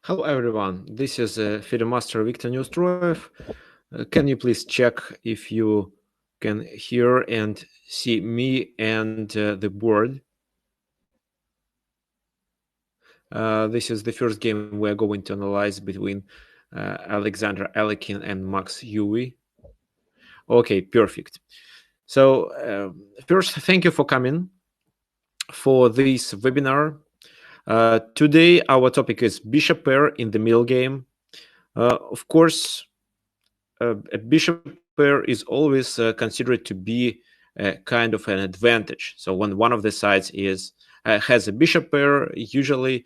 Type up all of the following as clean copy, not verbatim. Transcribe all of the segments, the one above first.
Hello everyone, this is FIDE Master Viktor Neustroev. Can you please check if you can hear and see me and the board? This is the first game we're going to analyze between Alexander Alekin and Max Huey. Okay, perfect. So first, thank you for coming for this webinar. Today, our topic is bishop pair in the middle game. Of course, a bishop pair is always considered to be kind of an advantage. So when one of the sides has a bishop pair, usually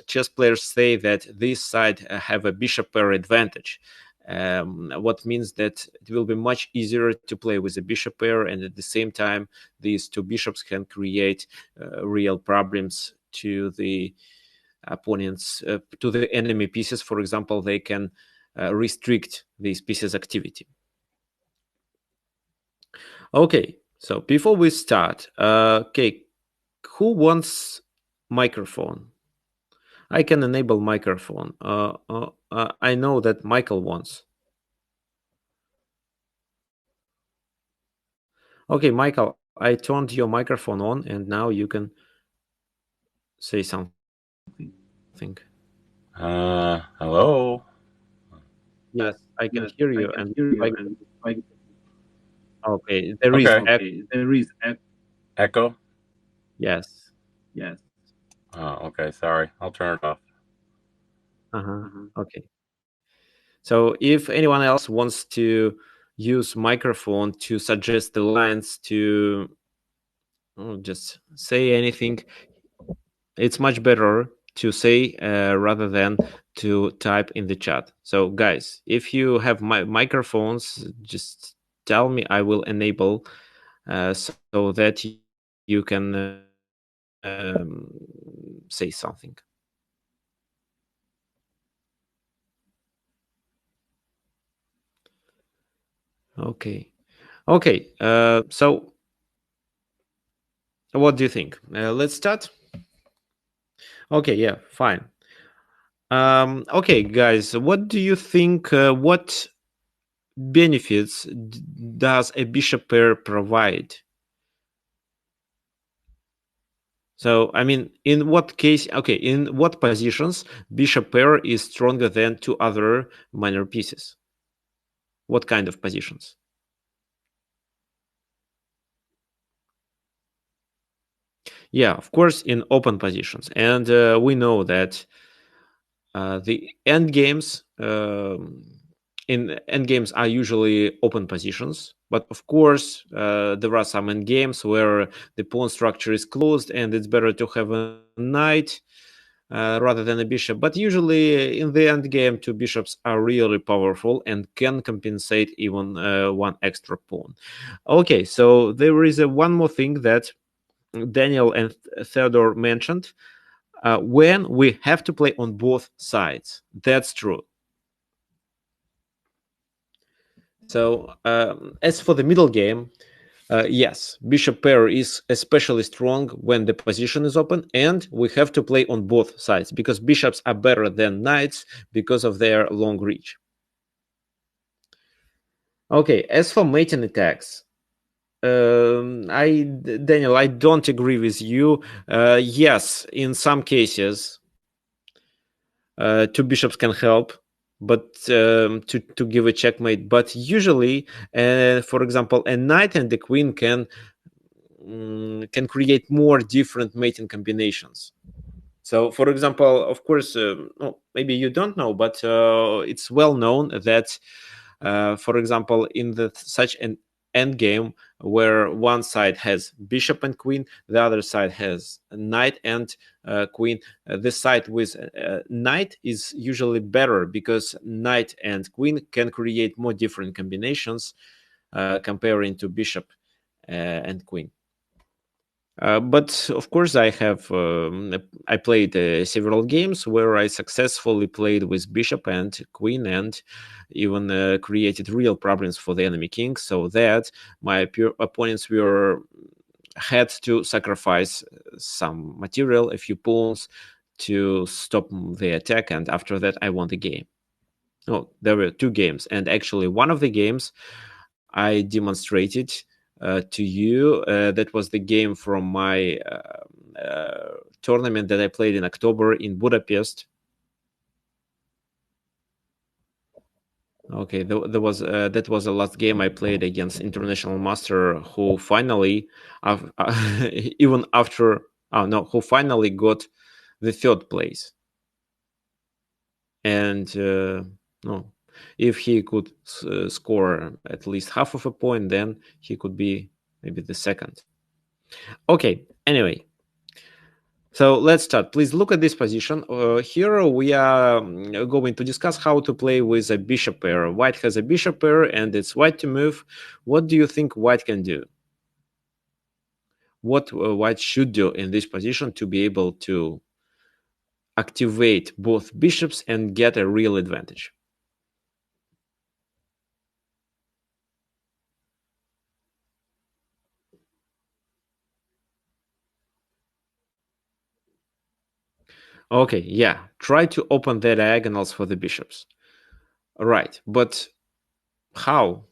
chess players say that this side have a bishop pair advantage. What means that it will be much easier to play with a bishop pair, and at the same time, these two bishops can create real problems to the opponents, to the enemy pieces. For example, they can restrict these pieces' activity. Okay, so before we start, who wants microphone? I can enable microphone. I know that Michael wants. Okay, Michael, I turned your microphone on, and now you can say something. Hello. Yes, I can hear you, and okay, there is Echo. yes. Oh, okay. Sorry. I'll turn it off. Okay. So if anyone else wants to use microphone to suggest the lines to just say anything, it's much better to say rather than to type in the chat. So guys, if you have microphones, just tell me, I will enable so that you can say something. Okay. So what do you think? Let's start. Okay, yeah, fine. Okay, guys, what do you think? What benefits does a bishop pair provide? So, I mean, in what case? Okay, in what positions bishop pair is stronger than two other minor pieces? What kind of positions? Yeah, of course, in open positions, and we know that the end games in end games are usually open positions, but of course there are some end games where the pawn structure is closed and it's better to have a knight rather than a bishop. But usually in the end game, two bishops are really powerful and can compensate even one extra pawn. Okay, so there is one more thing that Daniel and Theodore mentioned. When we have to play on both sides. That's true. So as for the middle game, yes, bishop pair is especially strong when the position is open, and we have to play on both sides because bishops are better than knights because of their long reach. Okay, as for mating attacks, Daniel, I don't agree with you. Yes, in some cases, two bishops can help, but to give a checkmate. But usually, for example, a knight and the queen can create more different mating combinations. So, for example, of course, maybe you don't know, but it's well known that, for example, in such an end game where one side has bishop and queen, the other side has knight and queen. This side with knight is usually better because knight and queen can create more different combinations comparing to bishop and queen. But of course, I played several games where I successfully played with bishop and queen, and even created real problems for the enemy king, so that my opponents had to sacrifice some material, a few pawns, to stop the attack, and after that I won the game. Oh, there were two games, and actually one of the games I demonstrated to you. That was the game from my tournament that I played in October in Budapest. Okay, there was that was the last game I played against international master, who finally, even after, oh no, who finally got the third place. And no, if he could score at least half of a point, then he could be maybe the second. Okay, anyway, so let's start. Please look at this position. Here we are going to discuss how to play with a bishop pair. White has a bishop pair and it's white to move. What do you think white can do? What white should do in this position to be able to activate both bishops and get a real advantage? Okay, yeah, try to open the diagonals for the bishops. Right, but how?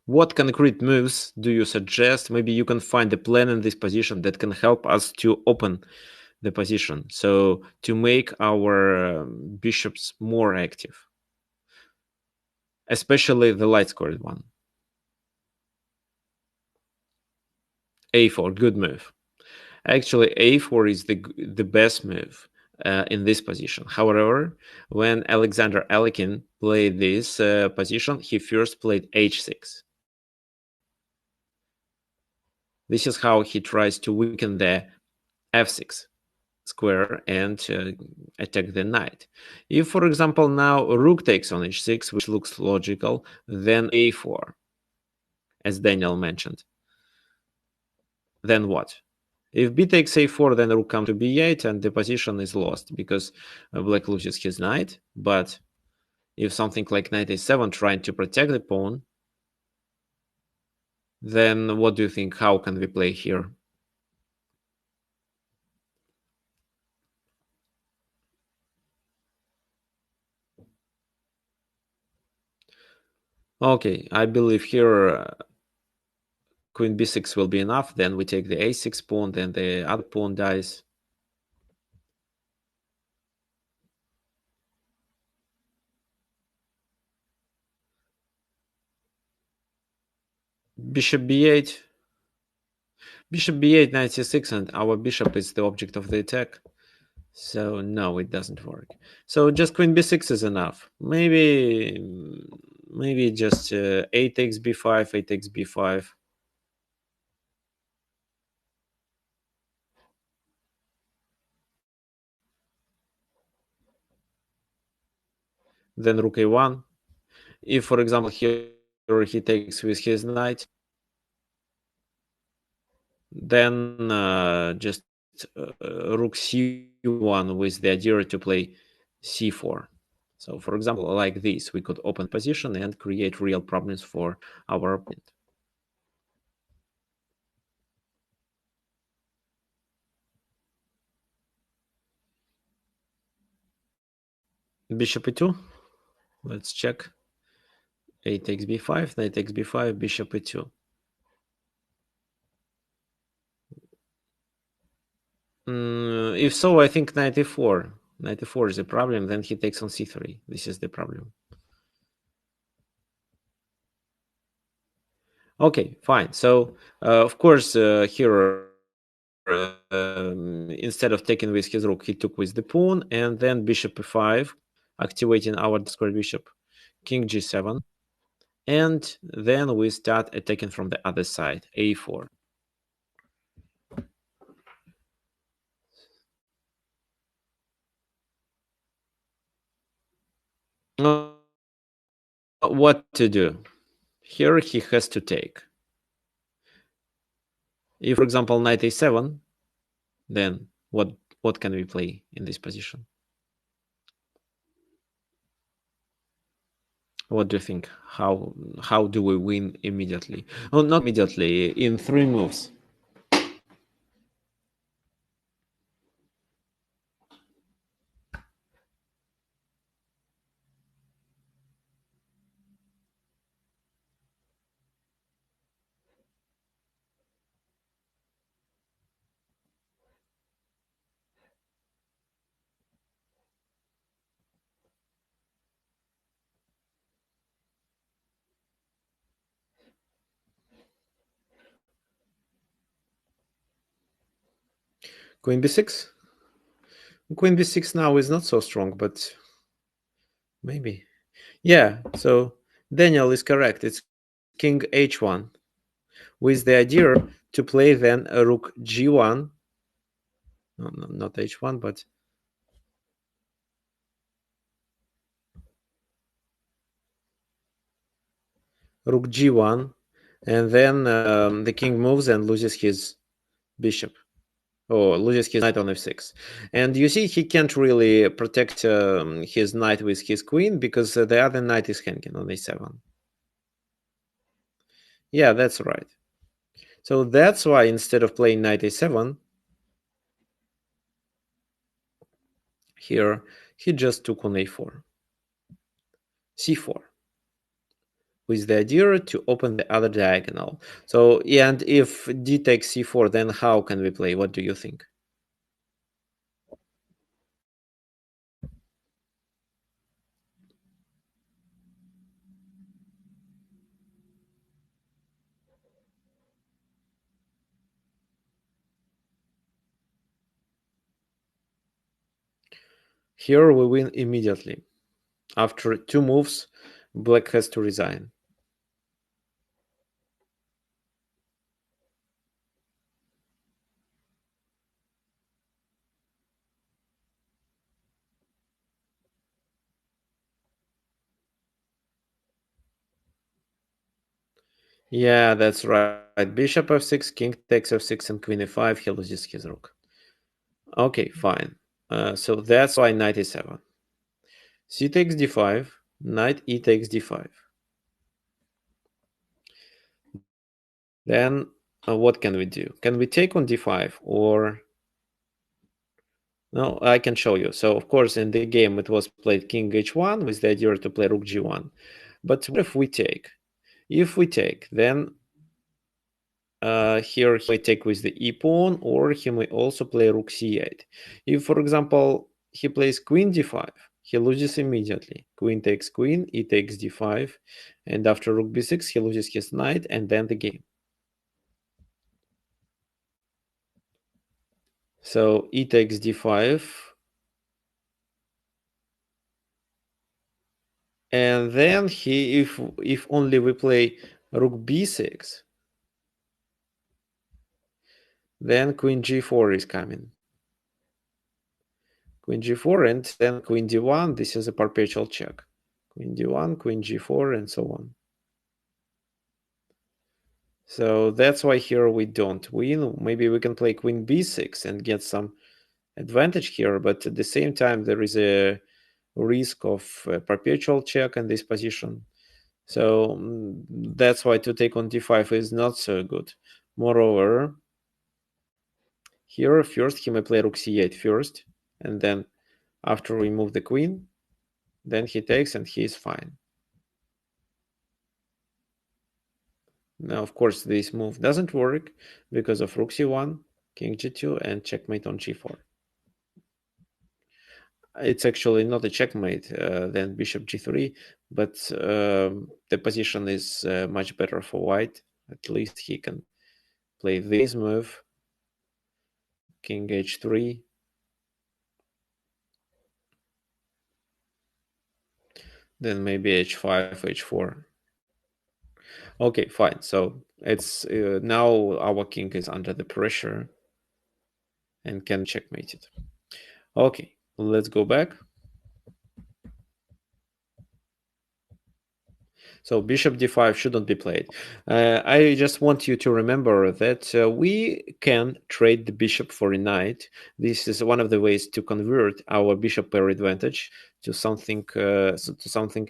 What concrete moves do you suggest? Maybe you can find a plan in this position that can help us to open the position, so to make our bishops more active, especially the light scored one. A4, good move. Actually, A4 is the best move in this position. However, when Alexander Alekhine played this position, he first played H6. This is how he tries to weaken the F6 square and attack the knight. If, for example, now rook takes on H6, which looks logical, then A4, as Daniel mentioned. Then what? If b takes a4, then rook comes to b8, and the position is lost because black loses his knight. But if something like knight a7 trying to protect the pawn, then what do you think? How can we play here? Okay, I believe here queen b6 will be enough. Then we take the a6 pawn, then the other pawn dies. Bishop b8. Bishop b8, knight c6, and our bishop is the object of the attack. So no, it doesn't work. So just queen b6 is enough. Maybe just a takes b5, a takes b5. Then rook a1. If, for example, here he takes with his knight, then just rook c1 with the idea to play c4. So, for example, like this, we could open position and create real problems for our opponent. Bishop e2. Let's check. A takes b5, knight takes b5, bishop e2. If so, I think knight e4. Knight e4 is the problem. Then he takes on c3. This is the problem. Okay, fine. So, of course, here, instead of taking with his rook, he took with the pawn, and then bishop e5, activating our square bishop, king g7. And then we start attacking from the other side, a4. What to do? Here he has to take. If, for example, knight a7, then what can we play in this position? What do you think? How do we win immediately? Oh, not immediately, in 3 moves. Queen b6? Queen b6 now is not so strong, but maybe. Yeah, so Daniel is correct. It's king h1 with the idea to play then a rook g1. No, not h1, but rook g1, and then the king moves and loses his bishop, or loses his knight on f6. And you see, he can't really protect his knight with his queen because the other knight is hanging on a7. Yeah, that's right. So that's why instead of playing knight a7, here he just took on a4, c4, with the idea to open the other diagonal. So, and if d takes c4, then how can we play? What do you think? Here we win immediately. After 2 moves, black has to resign. Yeah, that's right. Bishop f6, king takes f6, and queen e5, he loses his rook. Okay, fine. So that's why knight e7. C takes d5, knight e takes d5. Then what can we do? Can we take on d5 or... No, I can show you. So, of course, in the game it was played king h1 with the idea to play rook g1. But what if we take? If we take, then here he may take with the e pawn, or he may also play rook c8. If, for example, he plays queen d5, he loses immediately. Queen takes queen, e takes d5, and after rook b6, he loses his knight, and then the game. So e takes d5, and then he, if only we play rook b6, then queen g4 is coming. Queen g4, and then queen d1. This is a perpetual check. Queen d1, queen g4, and so on. So that's why here we don't win. Maybe we can play queen b6 and get some advantage here, but at the same time there is a risk of a perpetual check in this position. So that's why to take on d5 is not so good. Moreover, here first he may play rook c8 first, and then after we move the queen, then he takes and he is fine. Now, of course, this move doesn't work because of rook c1, king g2, and checkmate on g4. It's actually not a checkmate than bishop g3, but the position is much better for white. At least he can play this move, king h3. Then maybe h5, h4. Okay, fine. So it's now our king is under the pressure and can checkmate it. Okay, let's go back. So bishop d5 shouldn't be played. I just want you to remember that we can trade the bishop for a knight. This is one of the ways to convert our bishop pair advantage to something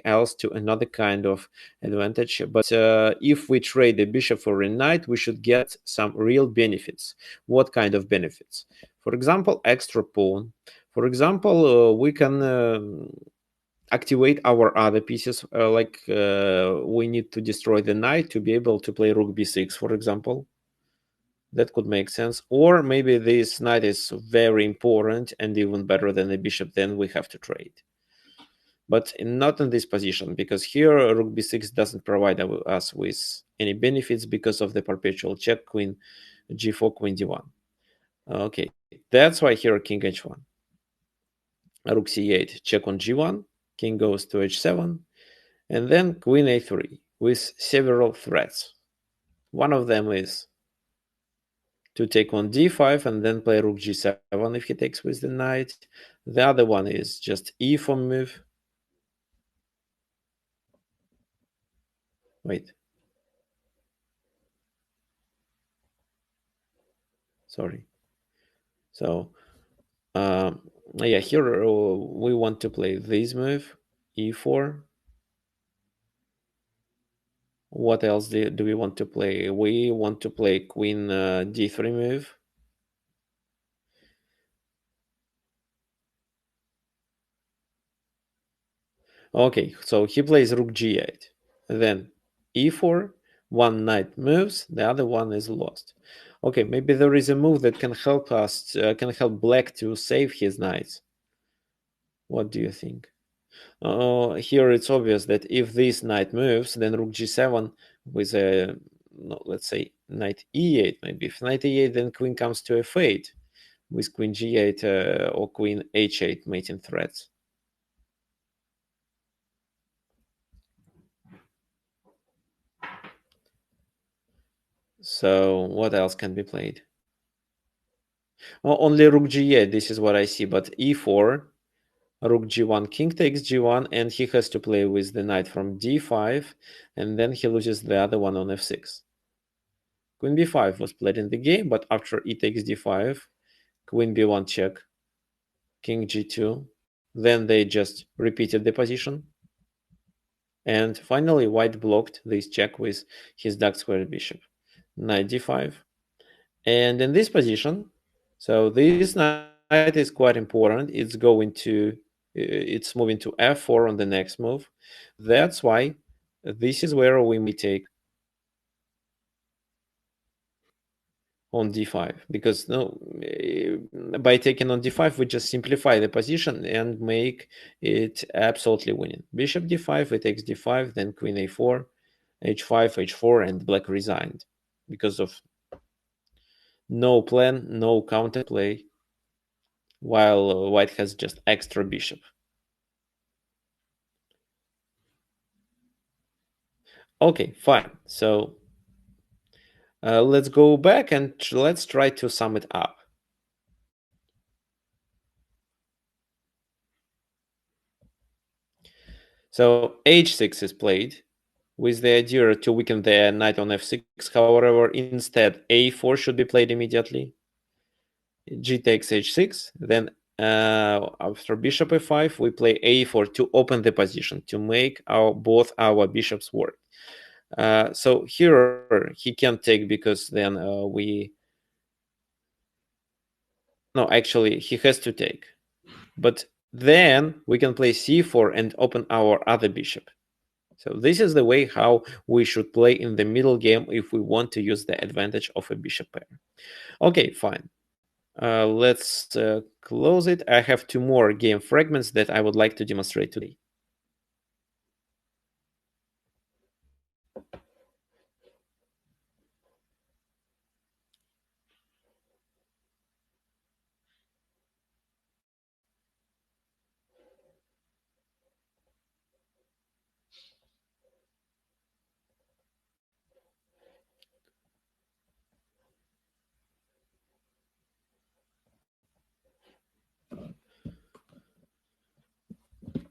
else, to another kind of advantage. But if we trade the bishop for a knight, we should get some real benefits. What kind of benefits? For example, extra pawn. For example, we can activate our other pieces, we need to destroy the knight to be able to play rook b6, for example. That could make sense. Or maybe this knight is very important and even better than the bishop, then we have to trade. But not in this position, because here rook b6 doesn't provide us with any benefits because of the perpetual check, queen g4, queen d1. Okay, that's why here king h1. Rook c8, check on g1, king goes to h7, and then queen a3 with several threats. One of them is to take on d5 and then play rook g7 if he takes with the knight. The other one is just e4 move. Wait. Sorry. So, yeah, here we want to play this move, e4. What else do we want to play? We want to play queen d3 move. Okay, so he plays rook g8. Then e4, one knight moves, the other one is lost. Okay, maybe there is a move that can help us, can help black to save his knights. What do you think? Here it's obvious that if this knight moves, then rook g7 with a, no, let's say knight e8 maybe. If knight e8, then queen comes to f8 with queen g8 or queen h8 mating threats. So what else can be played? Well, only rook g8, this is what I see, but e4, rook g1, king takes g1, and he has to play with the knight from d5, and then he loses the other one on f6. Queen b5 was played in the game, but after e takes d5, queen b1 check, king g2, then they just repeated the position, and finally white blocked this check with his dark square bishop. Knight d5, and in this position, so this knight is quite important. It's moving to f4 on the next move. That's why this is where we may take on d5, because no, by taking on d5 we just simplify the position and make it absolutely winning. Bishop d5, it takes d5, then queen a4, h5, h4, and black resigned because of no plan, no counterplay, while white has just extra bishop. Okay, fine. So let's go back and let's try to sum it up. So h6 is played with the idea to weaken the knight on f6. However, instead a4 should be played immediately. G takes h6. Then after bishop f5, we play a4 to open the position, to make both our bishops work. So here he can't take because then no, actually he has to take. But then we can play c4 and open our other bishop. So this is the way how we should play in the middle game if we want to use the advantage of a bishop pair. Okay, fine. Let's close it. I have two more game fragments that I would like to demonstrate today.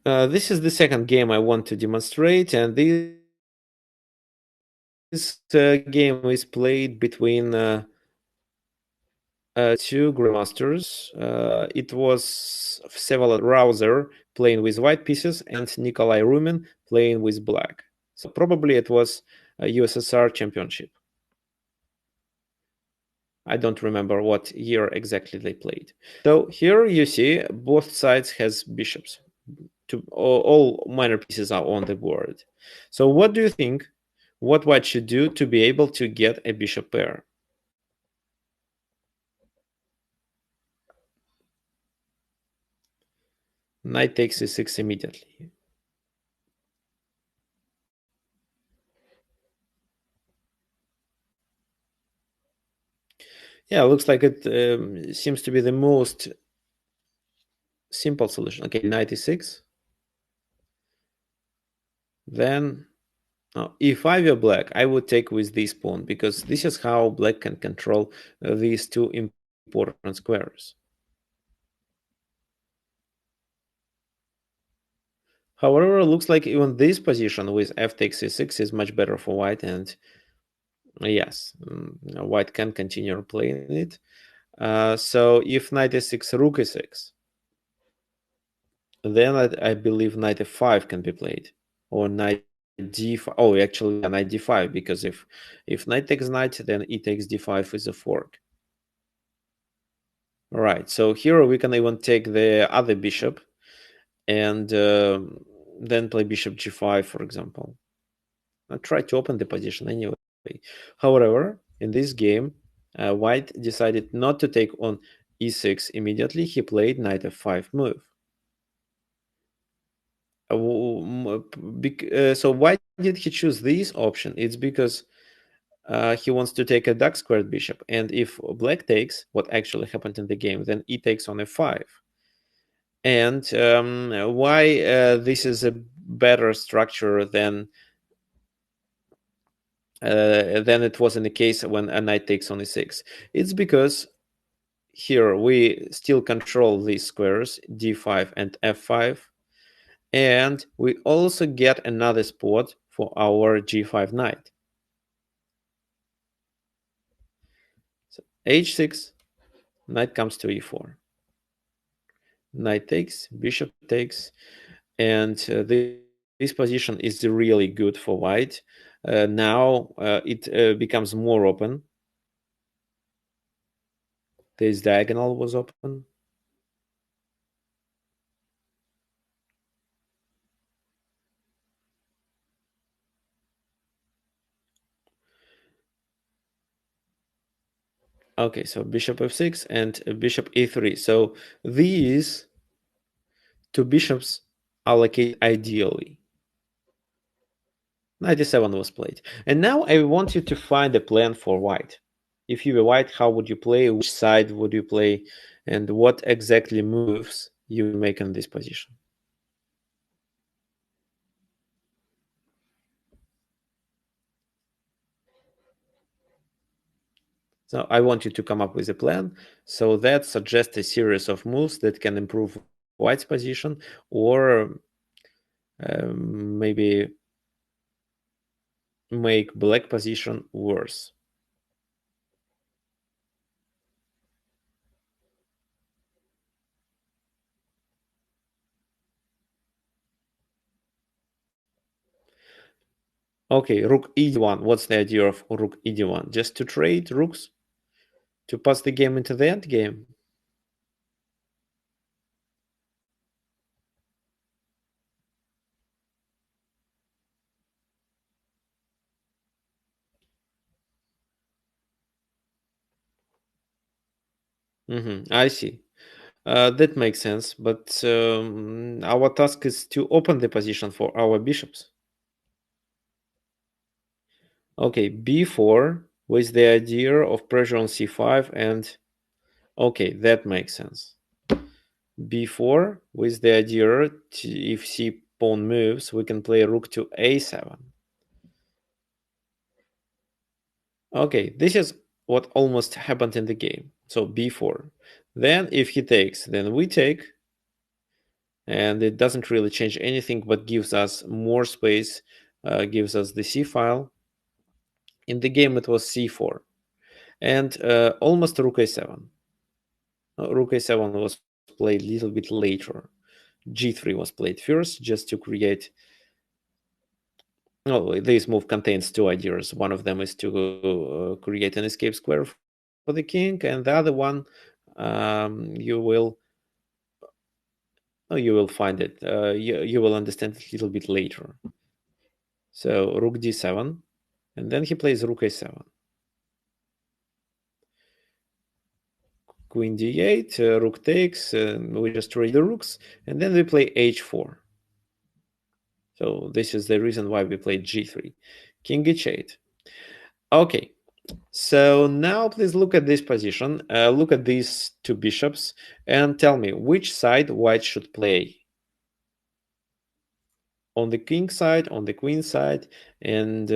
This is the second game I want to demonstrate, and this game is played between two grandmasters. It was Vsevolod Rouser playing with white pieces and Nikolai Rumin playing with black. So probably it was a USSR championship. I don't remember what year exactly they played. So here you see both sides has bishops. All minor pieces are on the board. So what do you think what white should do to be able to get a bishop pair? Knight takes e6 immediately. Yeah, looks like it seems to be the most simple solution. Okay, knight e6. Then if I were black, I would take with this pawn because this is how black can control these two important squares. However, it looks like even this position with f takes e6 is much better for white, and yes, white can continue playing it. So if knight e6, rook e6, then I believe knight f5 can be played, or knight d5. Oh, actually, yeah, knight d5, because if knight takes knight, then e takes d5 is a fork. All right, so here we can even take the other bishop and then play bishop g5, for example. I'll try to open the position anyway. However, in this game, white decided not to take on e6 immediately. He played knight f5 move. So why did he choose this option? It's because he wants to take a dark squared bishop, and if black takes, what actually happened in the game, then e takes on f5. And why this is a better structure than it was in the case when a knight takes on e6. It's because here we still control these squares, d5 and f5, and we also get another spot for our g5 knight. So h6, knight comes to e4. Knight takes, bishop takes, and this position is really good for white. Now it becomes more open. This diagonal was open. Okay, so bishop f6 and bishop e3. So these two bishops allocate ideally. 97 was played. And now I want you to find a plan for white. If you were white, how would you play? Which side would you play? And what exactly moves you would make in this position? So I want you to come up with a plan. So that suggests a series of moves that can improve white's position, or maybe make black position worse. Okay, rook e1. What's the idea of rook e1? Just to trade rooks? To pass the game into the end game? I see. That makes sense, but our task is to open the position for our bishops. Okay, b4 with the idea of pressure on c5, and okay, that makes sense. b4 with the idea if c pawn moves, we can play rook to a7. Okay, this is what almost happened in the game. So b4. Then if he takes, then we take, and it doesn't really change anything but gives us more space, gives us the c file. In the game it was c4 and almost rook a7. Rook a7 was played a little bit later. g3 was played first just to create. This move contains two ideas. One of them is to create an escape square for the king, and the other one you will find it. You will understand it a little bit later. So rook d7, and then he plays rook a7. Queen d8, rook takes, we just trade the rooks, and then we play h4. So this is the reason why we played g3. King h8. Okay, So now please look at this position. Look at these two bishops and tell me which side white should play. On the king side, on the queen side, and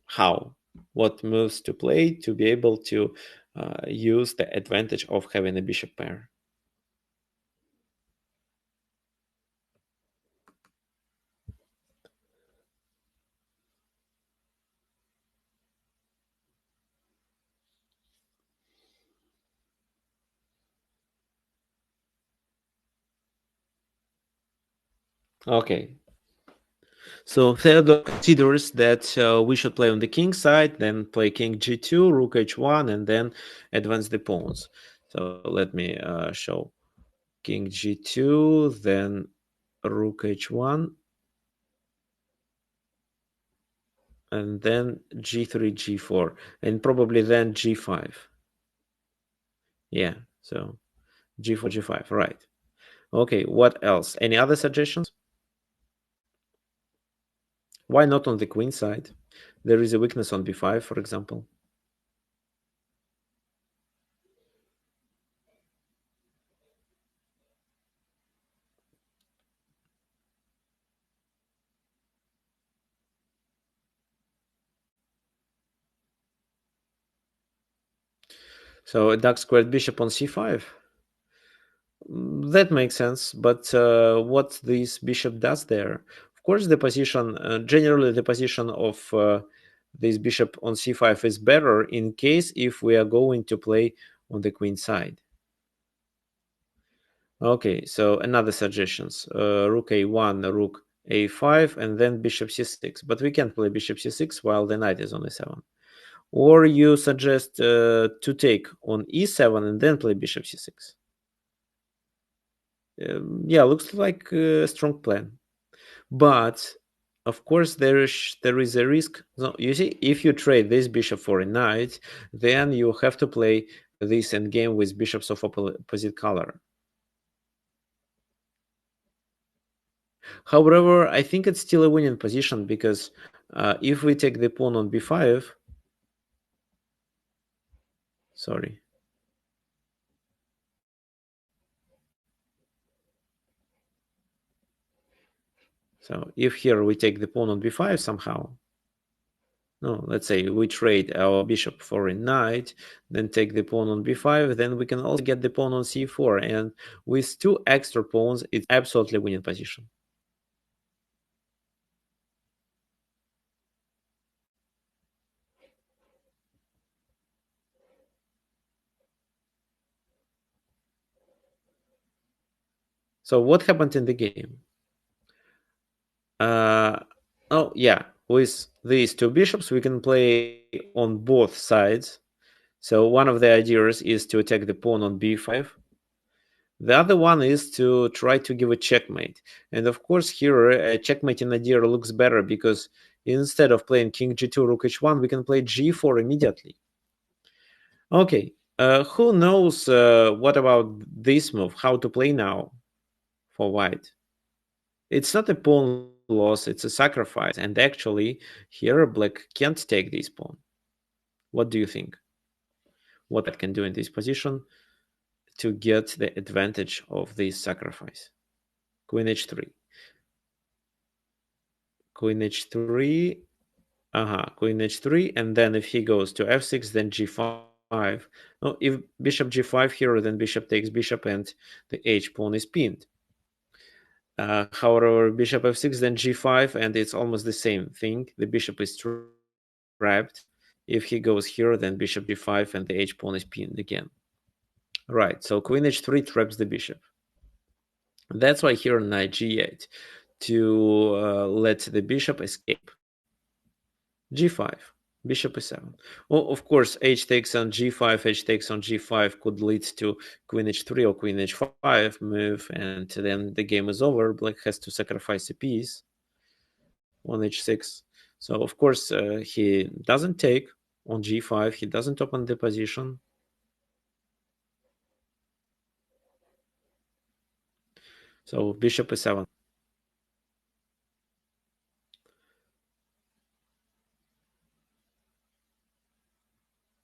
how? What moves to play to be able to use the advantage of having a bishop pair. Okay, so Theodore considers that we should play on the king side, then play king g2, rook h1, and then advance the pawns. So let me show king g2, then rook h1, and then g3, g4, and probably then g5. Yeah, so g4, g5, right. Okay, what else? Any other suggestions? Why not on the queen side? There is a weakness on b5, for example. So a dark squared bishop on c5. That makes sense, but what this bishop does there? Of course, the position, generally the position of this bishop on c5 is better in case if we are going to play on the queen side. Okay, so another suggestions, rook a1, rook a5, and then bishop c6. But we can't play bishop c6 while the knight is on e7. Or you suggest to take on e7 and then play bishop c6. Yeah, looks like a strong plan. But of course, there is a risk. No, you see, if you trade this bishop for a knight, then you have to play this endgame with bishops of opposite color. However, I think it's still a winning position because if we take the pawn on b5, sorry. So if here we take the pawn on b5 somehow, no, let's say we trade our bishop for a knight, then take the pawn on b5, then we can also get the pawn on c4, and with two extra pawns, it's absolutely winning position. So what happened in the game? Oh yeah, with these two bishops, we can play on both sides. So one of the ideas is to attack the pawn on b5. The other one is to try to give a checkmate. And of course, here a checkmating idea looks better because instead of playing king g2, rook h1, we can play g4 immediately. Okay, who knows what about this move? How to play now for white? It's not a pawn loss, it's a sacrifice. And actually, here black can't take this pawn. What do you think? What white can do in this position to get the advantage of this sacrifice? Queen h3. Queen h3. Queen h3. And then if he goes to f6, then g5. No, if bishop g5 here, then bishop takes bishop and the h pawn is pinned. However, bishop f6, then g5, and it's almost the same thing. The bishop is trapped. If he goes here, then bishop g5, and the h pawn is pinned again. Right, so queen h3 traps the bishop. That's why here knight g8, to let the bishop escape. g5, bishop e7. Well, of course, h takes on g5, h takes on g5 could lead to queen h3 or queen h5 move, and then the game is over. Black has to sacrifice a piece on h6. So, of course, he doesn't take on g5, he doesn't open the position. So, bishop e7.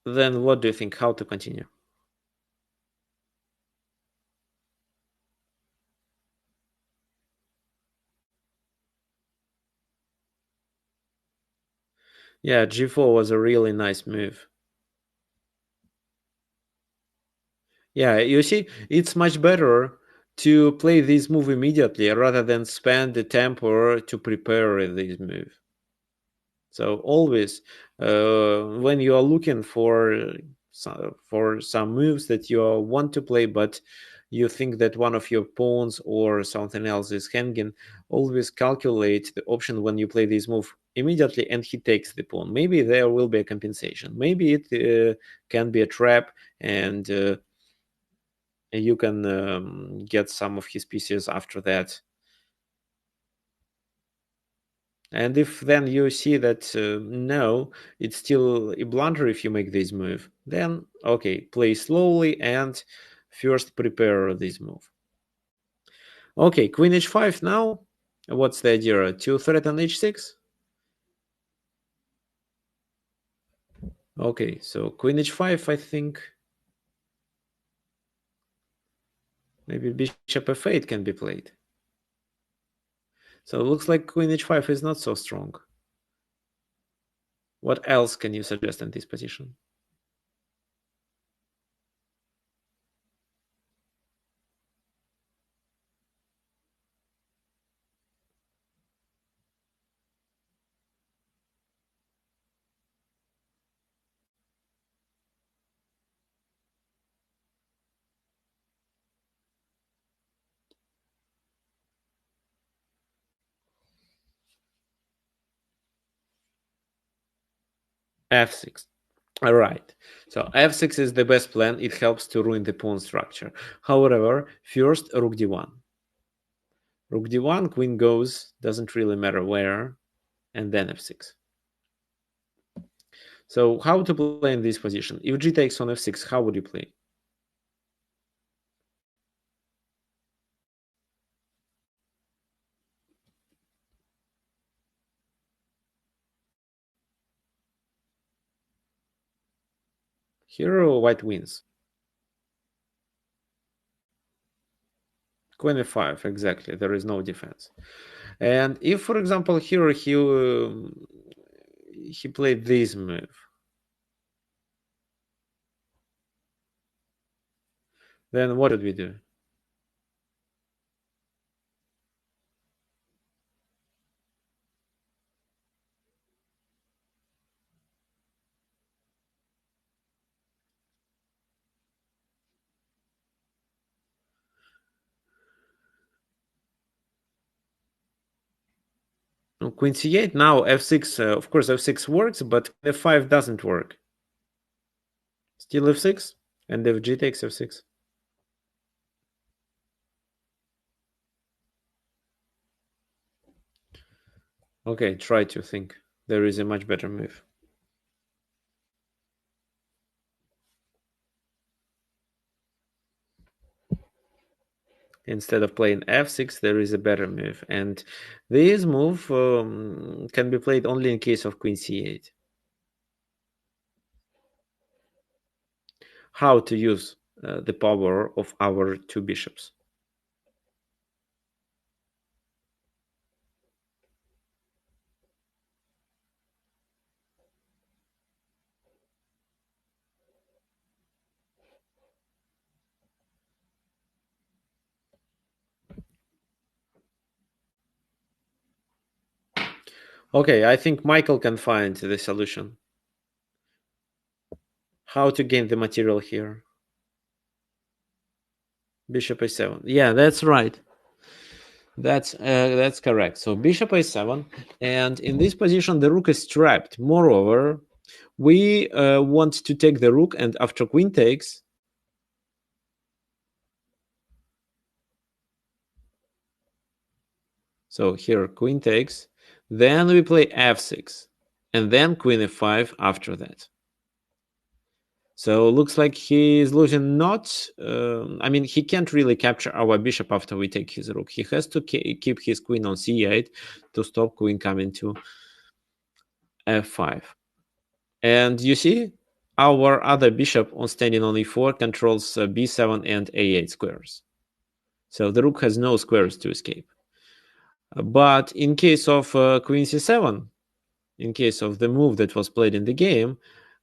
Then what do you think? How to continue? Yeah, g4 was a really nice move. Yeah, you see, it's much better to play this move immediately rather than spend the tempo to prepare this move. So always, when you are looking for some moves that you want to play, but you think that one of your pawns or something else is hanging, always calculate the option when you play this move immediately and he takes the pawn. Maybe there will be a compensation. Maybe it can be a trap and you can get some of his pieces after that. And if then you see that no, it's still a blunder if you make this move, then okay, play slowly and first prepare this move. Okay, queen h5 now. What's the idea? To threaten h6? Okay, so queen h5, I think maybe bishop f8 can be played. So it looks like queen h5 is not so strong. What else can you suggest in this position? f6. All right. So f6 is the best plan. It helps to ruin the pawn structure. However, first rook d1. Rook d1, queen goes, doesn't really matter where, and then f6. So how to play in this position? If g takes on f6, how would you play? Here white wins. Queen f5, exactly. There is no defense. And if, for example, here he played this move, then what should we do? Queen c8, now f6, of course f6 works, but f5 doesn't work. Still f6, and if g takes f6. Okay, try to think. There is a much better move. Instead of playing f6, there is a better move. And this move can be played only in case of queen c8. How to use the power of our two bishops. Okay, I think Michael can find the solution. How to gain the material here? Bishop a7. Yeah, that's right. That's correct. So bishop a7, and in this position the rook is trapped. Moreover, we want to take the rook, and after queen takes, so here queen takes, then we play f6, and then queen f5 after that. So looks like he is losing not. I mean, he can't really capture our bishop after we take his rook. He has to keep his queen on c8 to stop queen coming to f5. And you see, our other bishop on standing on e4 controls b7 and a8 squares. So the rook has no squares to escape. But in case of queen c7, in case of the move that was played in the game,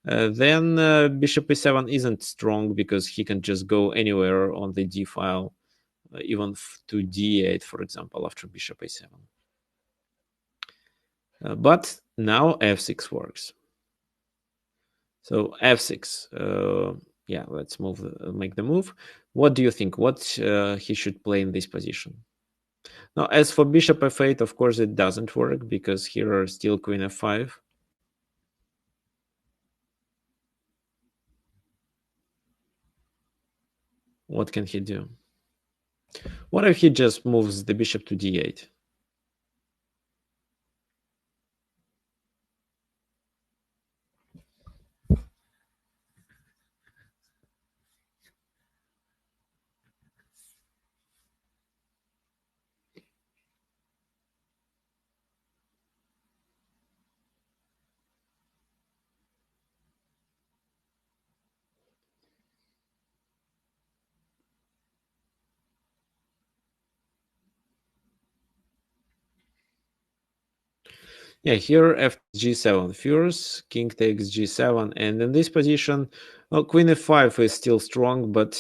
then bishop e7 isn't strong because he can just go anywhere on the d file, even to d8, for example, after bishop a7. But now f6 works. So f6, yeah, let's make the move. What do you think? What he should play in this position? Now, as for bishop f8, of course, it doesn't work because here are still queen f5. What can he do? What if he just moves the bishop to d8? Yeah, here f g7 first, king takes g7, and in this position, well, queen f5 is still strong, but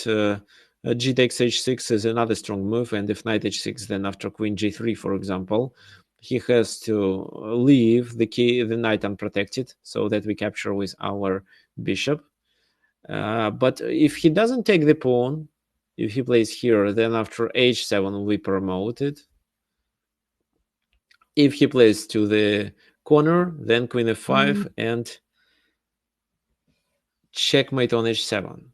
g takes h6 is another strong move, and if knight h6, then after queen g3, for example, he has to leave the knight unprotected so that we capture with our bishop. But if he doesn't take the pawn, if he plays here, then after h7 we promote it. If he plays to the corner, then queen f5 and checkmate on h7.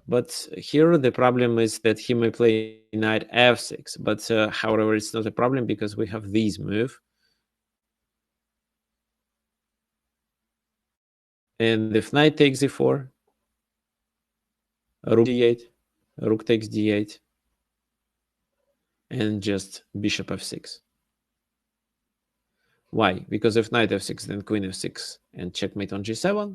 But here the problem is that he may play knight f6. But however, it's not a problem because we have this move. And if knight takes e4, rook d8, rook takes d8, and just bishop f6. Why? Because if knight f6, then queen f6 and checkmate on g7.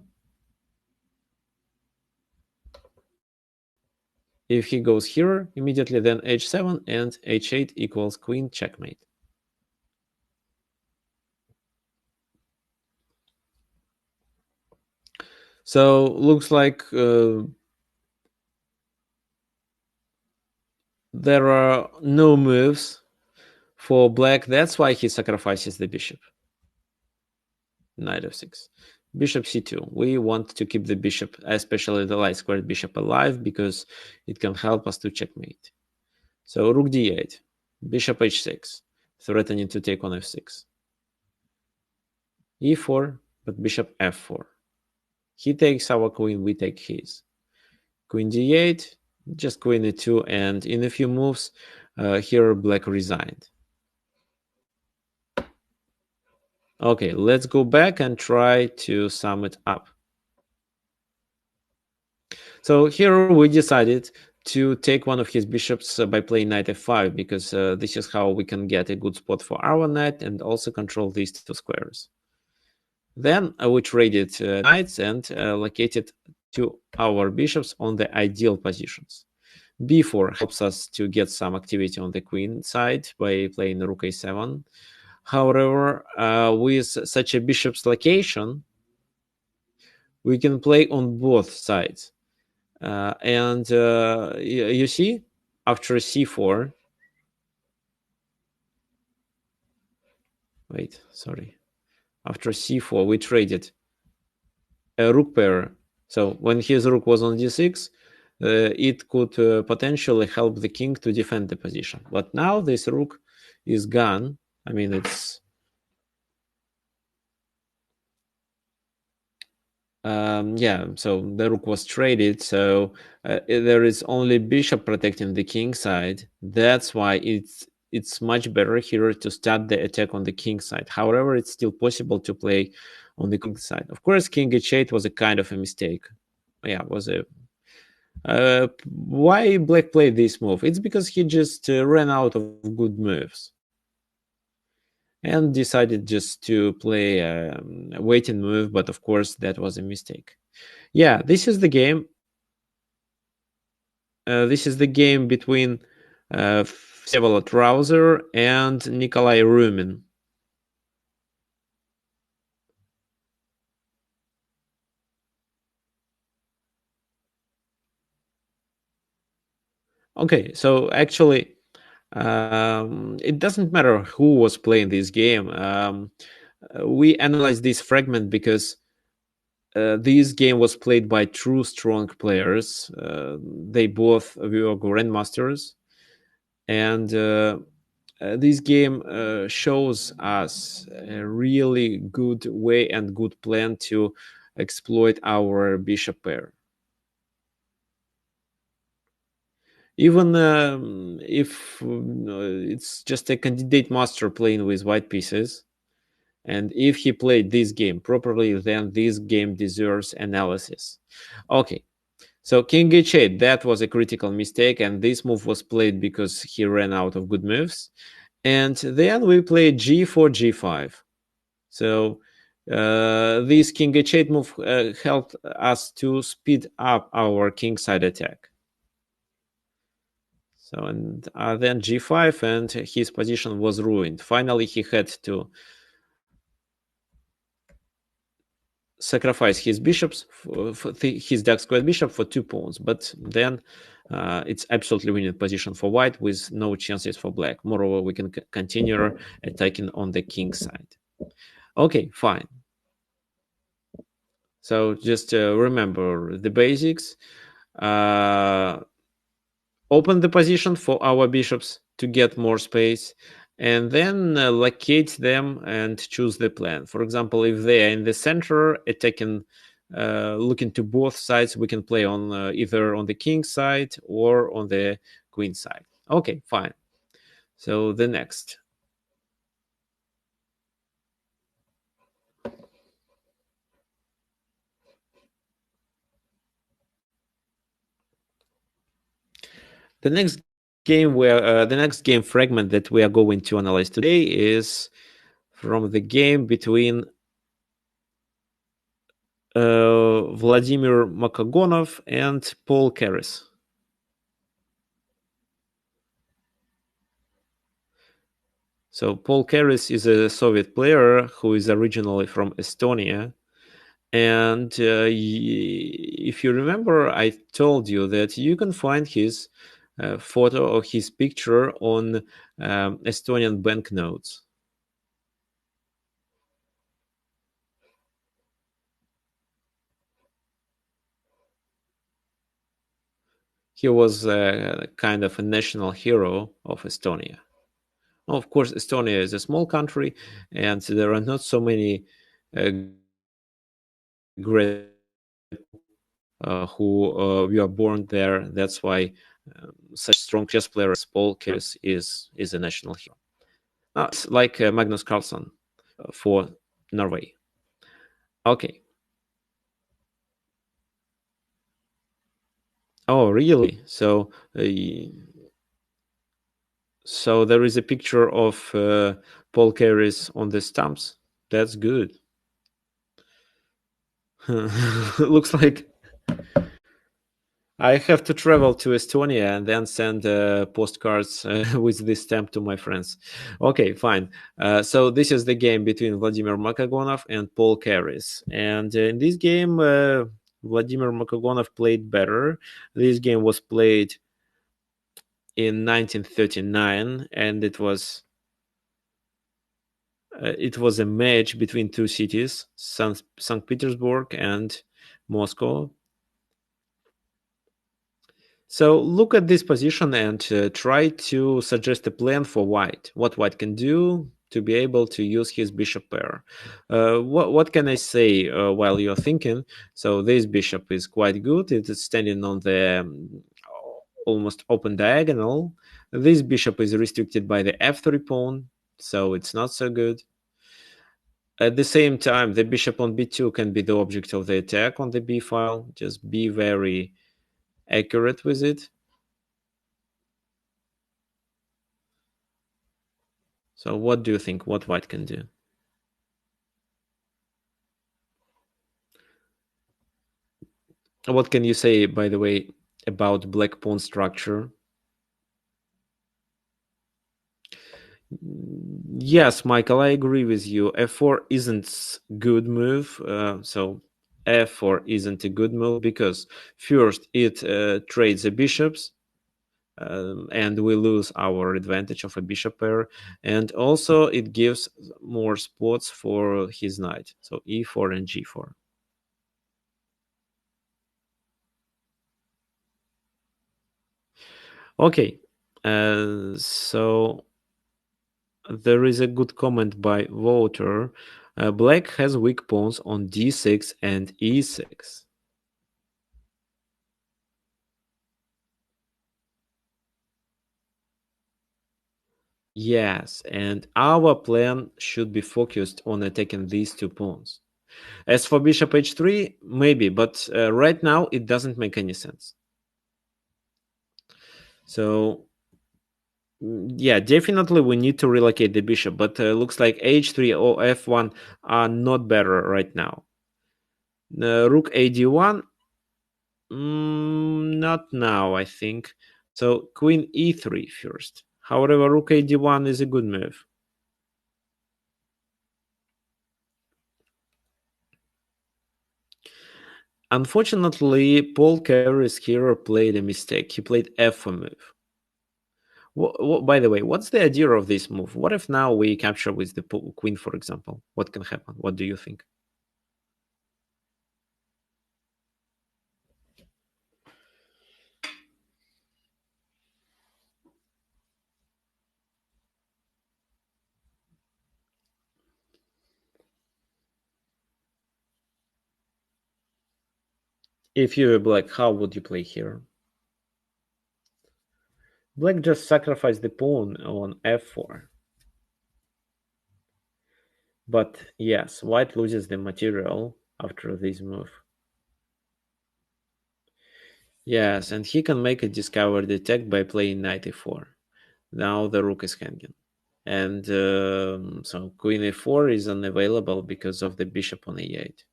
If he goes here, immediately then h7 and h8 equals queen checkmate. So looks like there are no moves for black. That's why he sacrifices the bishop. Knight f6. Bishop c2. We want to keep the bishop, especially the light squared bishop, alive because it can help us to checkmate. So rook d8. Bishop h6, threatening to take on f6. e4, but bishop f4. He takes our queen, we take his. Queen d8, just queen e2, and in a few moves, here black resigned. Okay, let's go back and try to sum it up. So here we decided to take one of his bishops by playing knight f5 because this is how we can get a good spot for our knight and also control these two squares. Then we traded knights and located two our bishops on the ideal positions. b4 helps us to get some activity on the queen side by playing rook a7. However, with such a bishop's location, we can play on both sides. And you see, after c4, after c4, we traded a rook pair. So when his rook was on d6, it could potentially help the king to defend the position. But now this rook is gone. I mean, it's yeah, so the rook was traded, so there is only bishop protecting the king side. That's why it's much better here to start the attack on the king side. However, it's still possible to play on the king side. Of course, king h8 was a kind of a mistake. Yeah, was a why black played this move? It's because he just ran out of good moves. and decided just to play a waiting move, but of course that was a mistake. Yeah, this is the game. This is the game between Vsevolod Rouser and Nikolai Rumin. Okay, so actually, it doesn't matter who was playing this game. We analyze this fragment because this game was played by true strong players. They both were grandmasters, and this game shows us a really good way and good plan to exploit our bishop pair. Even if it's just a candidate master playing with white pieces, and if he played this game properly, then this game deserves analysis. Okay, so king h8, that was a critical mistake, and this move was played because he ran out of good moves. And then we played g4, g5. So this king h8 move helped us to speed up our kingside attack. So and then g5, and his position was ruined. Finally, he had to sacrifice his bishops, his dark squared bishop for 2 pawns. But then it's absolutely winning position for white with no chances for black. Moreover, we can continue attacking on the king side. Okay, fine. So just remember the basics. Uh, open the position for our bishops to get more space, and then locate them and choose the plan. For example, if they are in the center attacking, looking to both sides, we can play on either on the king side or on the queen side. Okay, fine. So the next. The next game fragment that we are going to analyze today is from the game between Vladimir Makagonov and Paul Keres. So Paul Keres is a Soviet player who is originally from Estonia. And if you remember, I told you that you can find his photo or his picture on Estonian banknotes. He was kind of a national hero of Estonia. Of course, Estonia is a small country, and there are not so many great who were born there. That's why such strong chess player as Paul Keres is a national hero. It's like Magnus Carlsen for Norway. Okay. Oh, really? So there is a picture of Paul Keres on the stamps. That's good. Looks like I have to travel to Estonia and then send postcards with this stamp to my friends. Okay, fine. So this is the game between Vladimir Makagonov and Paul Keres. And in this game, Vladimir Makagonov played better. This game was played in 1939, and it was a match between two cities, St. Petersburg and Moscow. So look at this position and try to suggest a plan for white. What white can do to be able to use his bishop pair. What can I say while you're thinking? So this bishop is quite good. It is standing on the almost open diagonal. This bishop is restricted by the f3 pawn, so it's not so good. At the same time, the bishop on b2 can be the object of the attack on the b file. Just be very accurate with it. So what do you think? What white can do? What can you say, by the way, about black pawn structure? Yes, Michael, I agree with you. F4 isn't good move. So F4 isn't a good move because first it trades the bishops, and we lose our advantage of a bishop pair, and also it gives more spots for his knight. So E4 and G4. Okay, so there is a good comment by voter. Black has weak pawns on D6 and E6. Yes, and our plan should be focused on attacking these two pawns. As for bishop h3, maybe, but right now it doesn't make any sense. So, yeah, definitely we need to relocate the bishop, but looks like h3 or f1 are not better right now. Rook ad1, not now, I think. So queen e3 first. However, rook ad1 is a good move. Unfortunately, Paul Carey's hero played a mistake. He played f4 move. By the way, what's the idea of this move? What if now we capture with the queen, for example? What can happen? What do you think? If you were black, how would you play here? Black just sacrificed the pawn on f4. But yes, white loses the material after this move. Yes, and he can make a discovered attack by playing knight e4. Now the rook is hanging. And so queen a4 is unavailable because of the bishop on e8.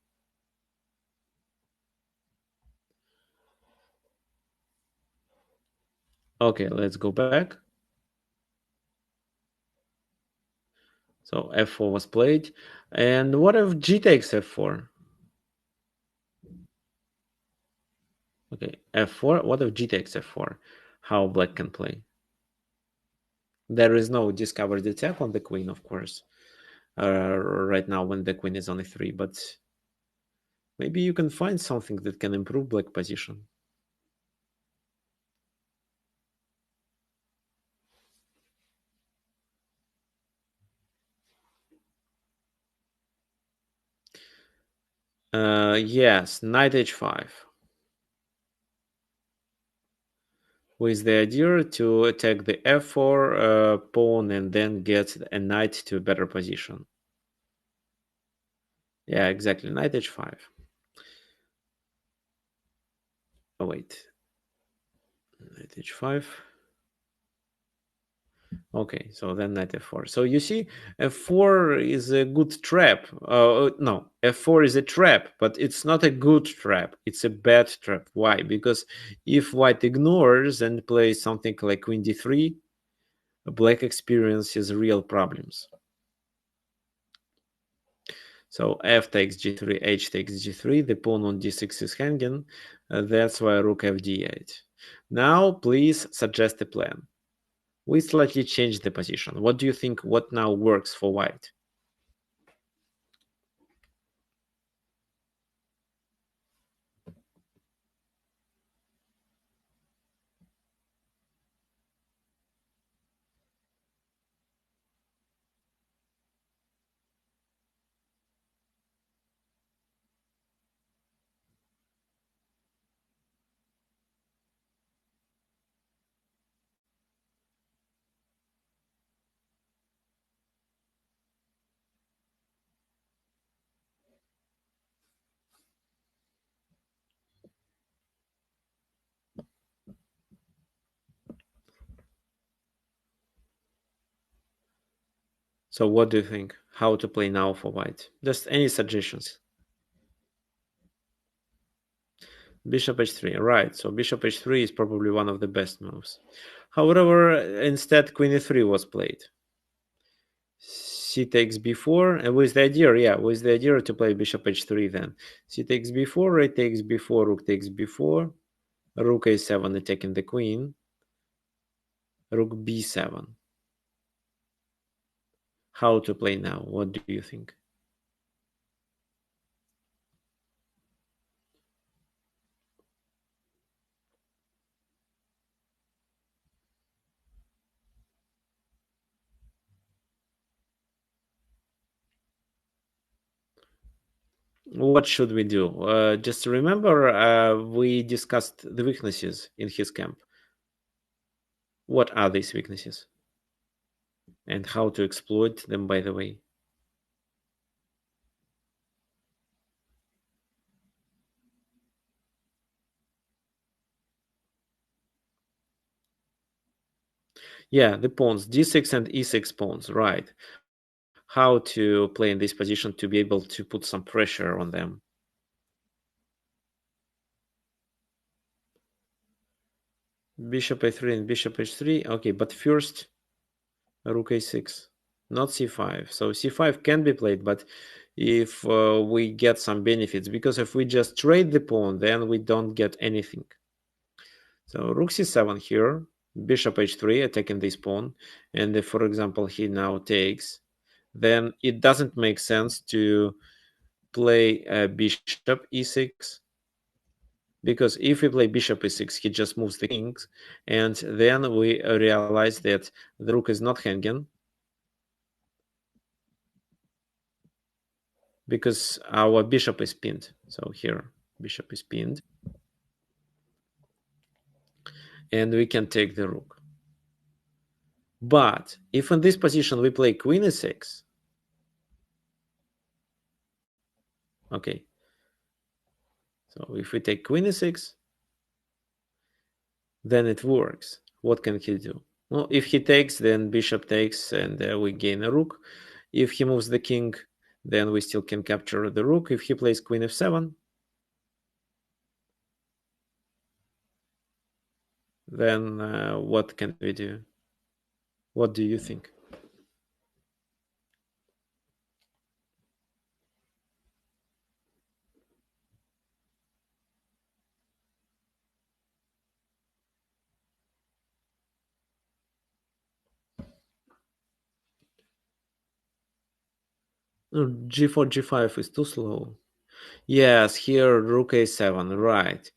Okay, let's go back. So f4 was played. And what if g takes f4? Okay, f4. What if g takes f4? How black can play? There is no discovered attack on the queen, of course, right now when the queen is on e3, but maybe you can find something that can improve black position. Yes, knight h5. With the idea to attack the f4 pawn and then get a knight to a better position. Yeah, exactly. Knight h5. Oh, wait. Knight h5. Okay, so then knight f4. So you see, f4 is a good trap. No, f4 is a trap, but it's not a good trap. It's a bad trap. Why? Because if white ignores and plays something like queen d3, black experiences real problems. So f takes g3, h takes g3, the pawn on d6 is hanging. That's why rook f d8. Now, please suggest a plan. We slightly changed the position. What do you think? What now works for white? So what do you think? How to play now for white? Just any suggestions? Bishop h3, right. So bishop h3 is probably one of the best moves. However, instead queen e3 was played. C takes b4, and with the idea to play bishop h3 then. C takes b4, right takes b4, rook takes b4, rook a7 attacking the queen, rook b7. How to play now? What do you think? What should we do? Just remember, we discussed the weaknesses in his camp. What are these weaknesses? And how to exploit them, by the way? Yeah, the pawns, d6 and e6 pawns, right. How to play in this position to be able to put some pressure on them. Bishop a3 and bishop h3. Okay, but first rook a6, not c5. So c5 can be played, but if we get some benefits, because if we just trade the pawn, then we don't get anything. So rook c7 here, bishop h3 attacking this pawn, and if, for example, he now takes, then it doesn't make sense to play bishop e6, because if we play bishop e6, he just moves the kings, and then we realize that the rook is not hanging, because our bishop is pinned. So here, bishop is pinned, and we can take the rook. But if in this position we play queen e6, okay, so if we take queen e6, then it works. What can he do? Well, if he takes, then bishop takes, and we gain a rook. If he moves the king, then we still can capture the rook. If he plays queen f7, then what can we do? What do you think? G4, G5 is too slow. Yes, here rook a7, right.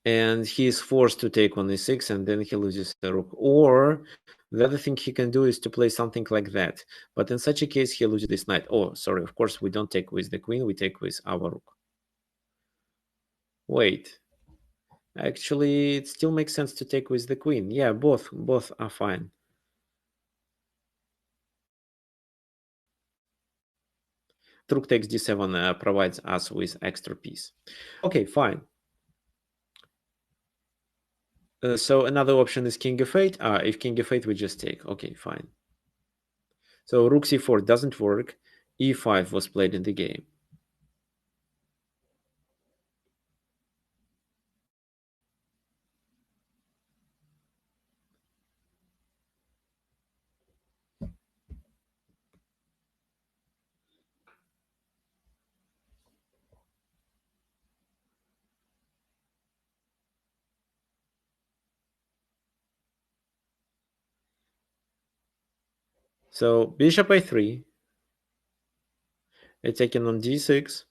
And he's forced to take on e6, and then he loses the rook. Or the other thing he can do is to play something like that. But in such a case, he loses this knight. Oh, sorry, of course, we don't take with the queen, we take with our rook. Wait. Actually, it still makes sense to take with the queen. Yeah, both are fine. Rook takes d7 provides us with extra piece. Okay, fine. So another option is king f8. If king f8, we just take. Okay, fine. So rook c4 doesn't work. e5 was played in the game. So bishop a3, attacking on d6.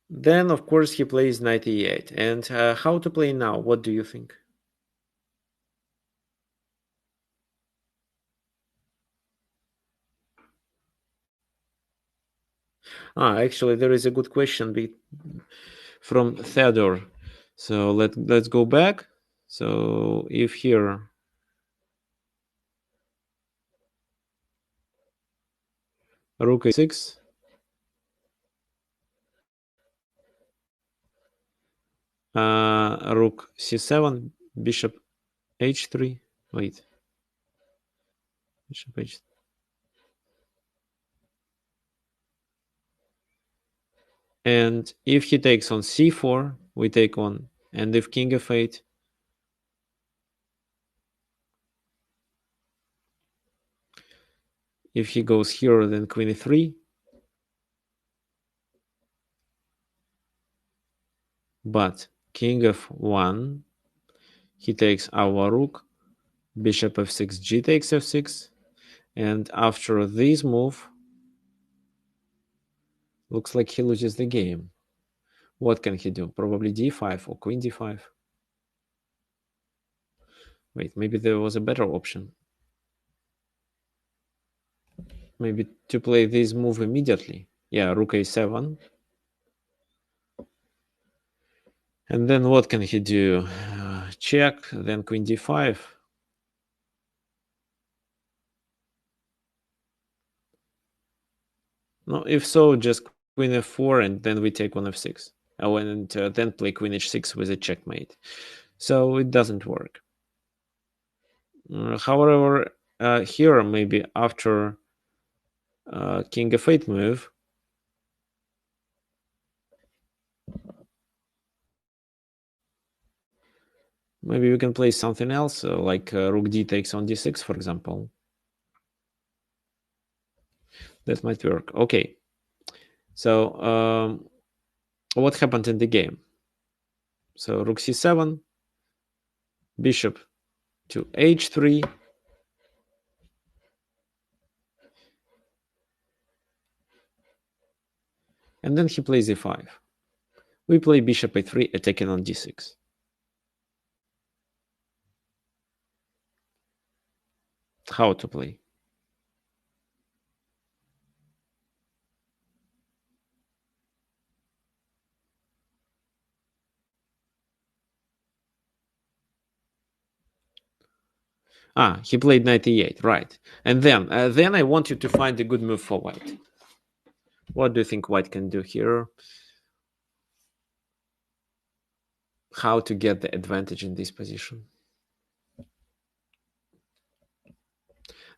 Then, of course, he plays knight e8. And how to play now? What do you think? Actually, there is a good question from Theodore. So let's go back. So if here rook a6, rook c7, bishop h3. Wait. Bishop h. And if he takes on c4, we take on. And if king f8, if he goes here, then queen e3. But king f1, he takes our rook, bishop f6, g takes f6. And after this move, looks like he loses the game. What can he do? Probably d5 or queen d5. Wait, maybe there was a better option. Maybe to play this move immediately. Yeah, rook a7. And then what can he do? Check, then queen d5. No, if so, just queen f4, and then we take on f6. Oh, and then play queen h6 with a checkmate. So it doesn't work. However, here maybe after king f8 move, maybe we can play something else, like rook d takes on d6, for example. That might work. Okay. So what happened in the game? So rook c7, bishop to h3. And then he plays e5. We play bishop a3, attacking on d6. How to play? He played knight e8, right. And then I want you to find a good move for white. What do you think white can do here? How to get the advantage in this position?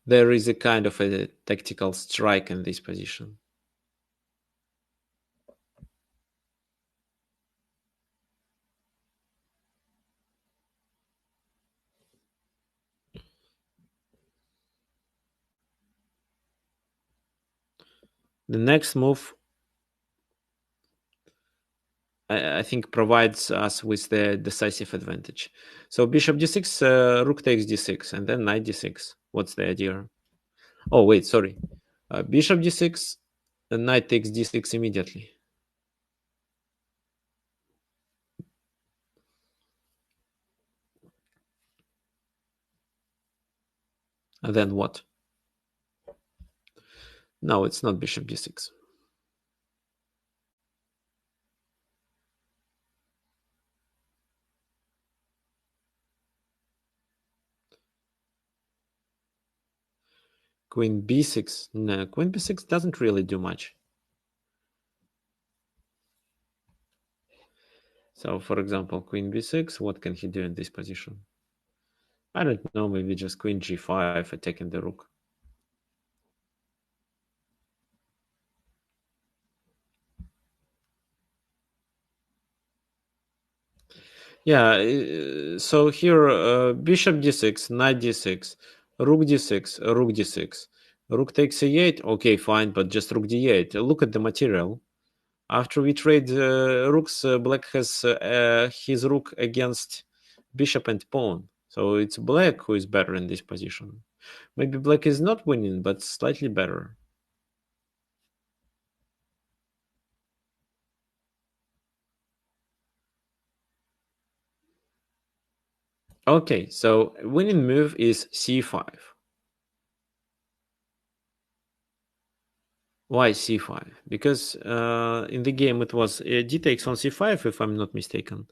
There is a kind of a tactical strike in this position. The next move, I think, provides us with the decisive advantage. So bishop d6, rook takes d6, and then knight d6. What's the idea? Oh, wait, sorry. Bishop d6, and knight takes d6 immediately. And then what? No, it's not bishop d6. Queen b6. No, queen b6 doesn't really do much. So, for example, queen b6, what can he do in this position? I don't know, maybe just queen g5, attacking the rook. Yeah, so here, bishop d6, knight d6, rook d6, rook d6. Rook takes e8, okay, fine, but just rook d8. Look at the material. After we trade rooks, black has his rook against bishop and pawn. So it's black who is better in this position. Maybe black is not winning, but slightly better. Okay, so winning move is c5. Why c5? Because in the game it was d takes on c5, if I'm not mistaken.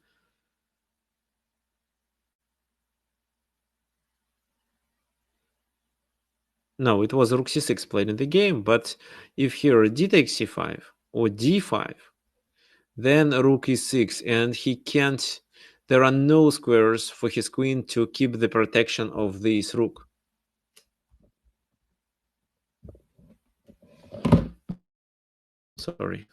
No, it was rook c6 played in the game, but if here d takes c5 or d5, then rook e6, and he can't. There are no squares for his queen to keep the protection of this rook. sorry.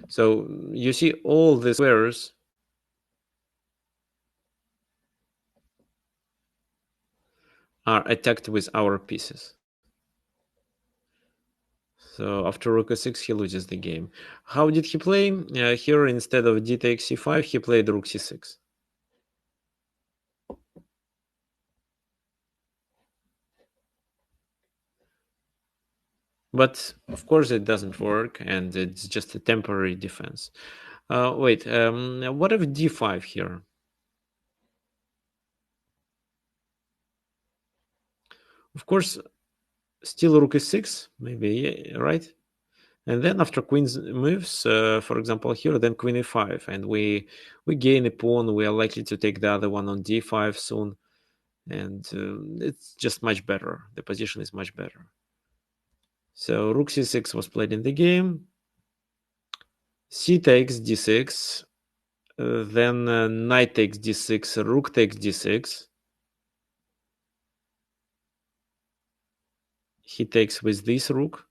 So you see all the squares are attacked with our pieces. So after rook e6, he loses the game. How did he play? Here, instead of d takes c5, he played rook c6. But of course it doesn't work, and it's just a temporary defense. Wait, what if d5 here? Of course, still rook e6, maybe, right? And then after queen moves, for example, here, then queen e5, and we gain a pawn. We are likely to take the other one on d5 soon, and it's just much better. The position is much better. So rook c6 was played in the game. C takes d6, then knight takes d6, rook takes d6. He takes with this rook.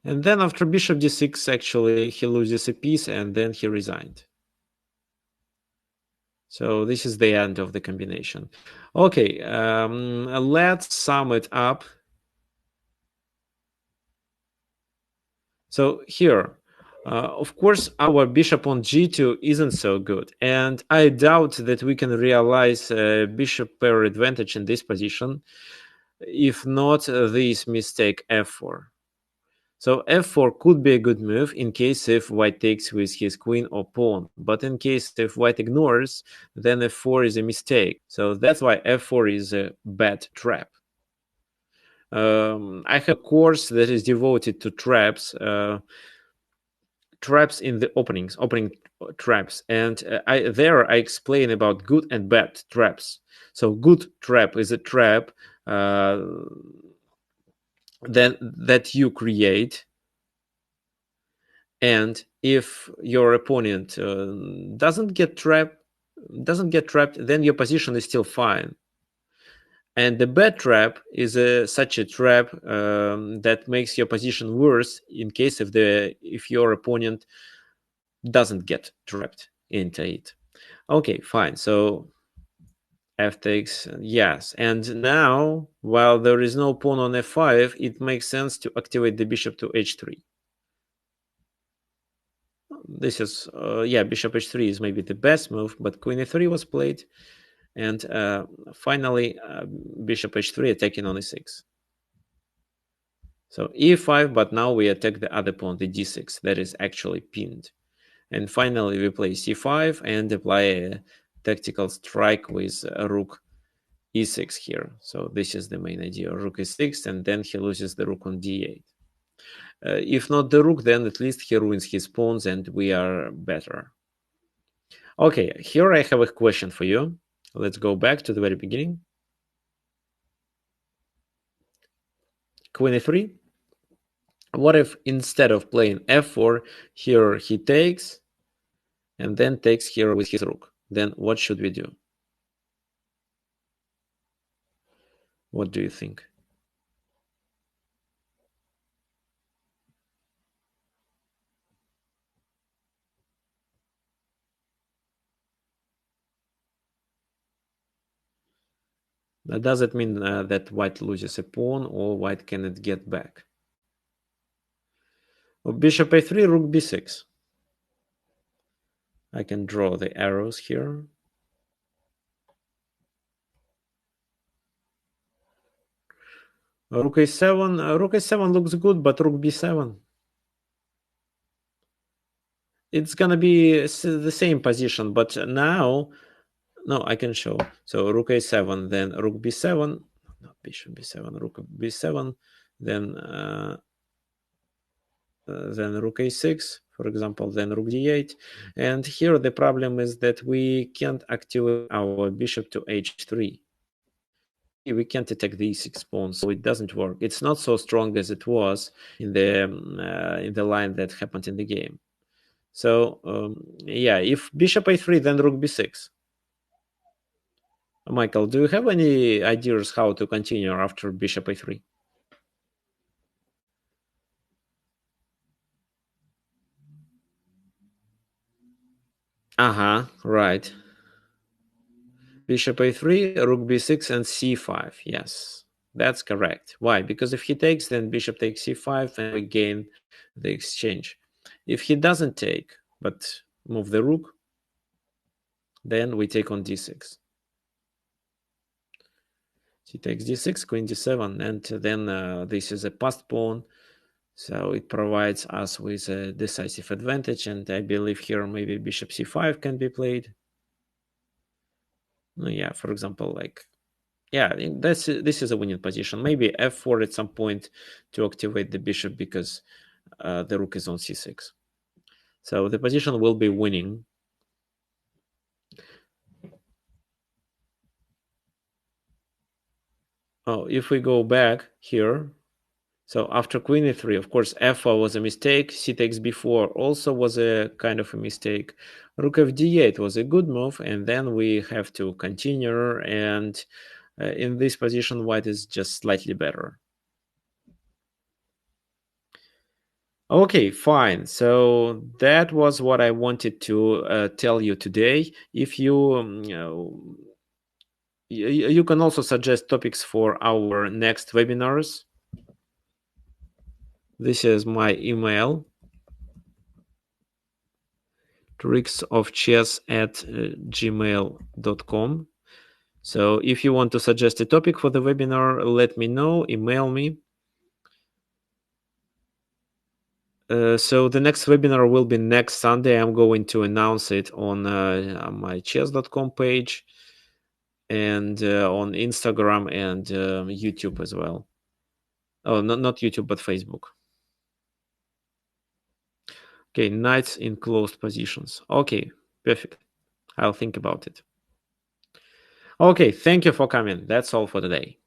And then after bishop d6, actually, he loses a piece, and then he resigned. So this is the end of the combination. Okay, let's sum it up. So here, of course, our bishop on g2 isn't so good, and I doubt that we can realize bishop pair advantage in this position, if not this mistake f4. So f4 could be a good move in case if white takes with his queen or pawn, but in case if white ignores, then f4 is a mistake. So that's why f4 is a bad trap. I have a course that is devoted to traps, traps in the opening traps, and I explain about good and bad traps. So good trap is a trap that you create, and if your opponent doesn't get trapped, then your position is still fine. And the bad trap is such a trap that makes your position worse in case if your opponent doesn't get trapped into it. Okay, fine. So f takes, yes. And now, while there is no pawn on f5, it makes sense to activate the bishop to h3. This is, bishop h3 is maybe the best move, but queen e3 was played. And finally, bishop h3 attacking on e6. So e5, but now we attack the other pawn, the d6, that is actually pinned. And finally, we play c5 and apply a tactical strike with rook e6 here. So this is the main idea, rook e6, and then he loses the rook on d8. If not the rook, then at least he ruins his pawns and we are better. Okay, here I have a question for you. Let's go back to the very beginning. Queen e3. What if instead of playing f4, here he takes, and then takes here with his rook? Then what should we do? What do you think? Does it mean that white loses a pawn or white cannot get back? Bishop a3, rook b6. I can draw the arrows here. Rook a7. Rook a7 looks good, but rook b7. It's gonna be the same position, but now, no, I can show. So rook a7, then rook b7, not bishop b7, rook b7, then rook a6, for example, then rook d8. And here the problem is that we can't activate our bishop to h3. We can't attack the e6 pawn, so it doesn't work. It's not so strong as it was in the line that happened in the game. So if bishop a3, then rook b6. Michael, do you have any ideas how to continue after bishop a3? Right. Bishop a3, rook b6, and c5. Yes, that's correct. Why? Because if he takes, then bishop takes c5, and we gain the exchange. If he doesn't take, but move the rook, then we take on d6. He takes d6, queen d7, and then this is a passed pawn. So it provides us with a decisive advantage, and I believe here maybe bishop c5 can be played. Yeah, for example, like, yeah, this is a winning position. Maybe f4 at some point to activate the bishop because the rook is on c6. So the position will be winning. Oh, if we go back here, so after queen e3, of course, f4 was a mistake. C takes b4 also was a kind of a mistake. Rook f d8 was a good move, and then we have to continue. And in this position, white is just slightly better. Okay, fine. So that was what I wanted to tell you today. If you can also suggest topics for our next webinars. This is my email, tricksofchess@gmail.com. So if you want to suggest a topic for the webinar, let me know, email me. So the next webinar will be next Sunday. I'm going to announce it on my chess.com page and on Instagram and YouTube as well. Oh, not YouTube, but Facebook. Okay, knights in closed positions. Okay, perfect. I'll think about it. Okay, thank you for coming. That's all for today.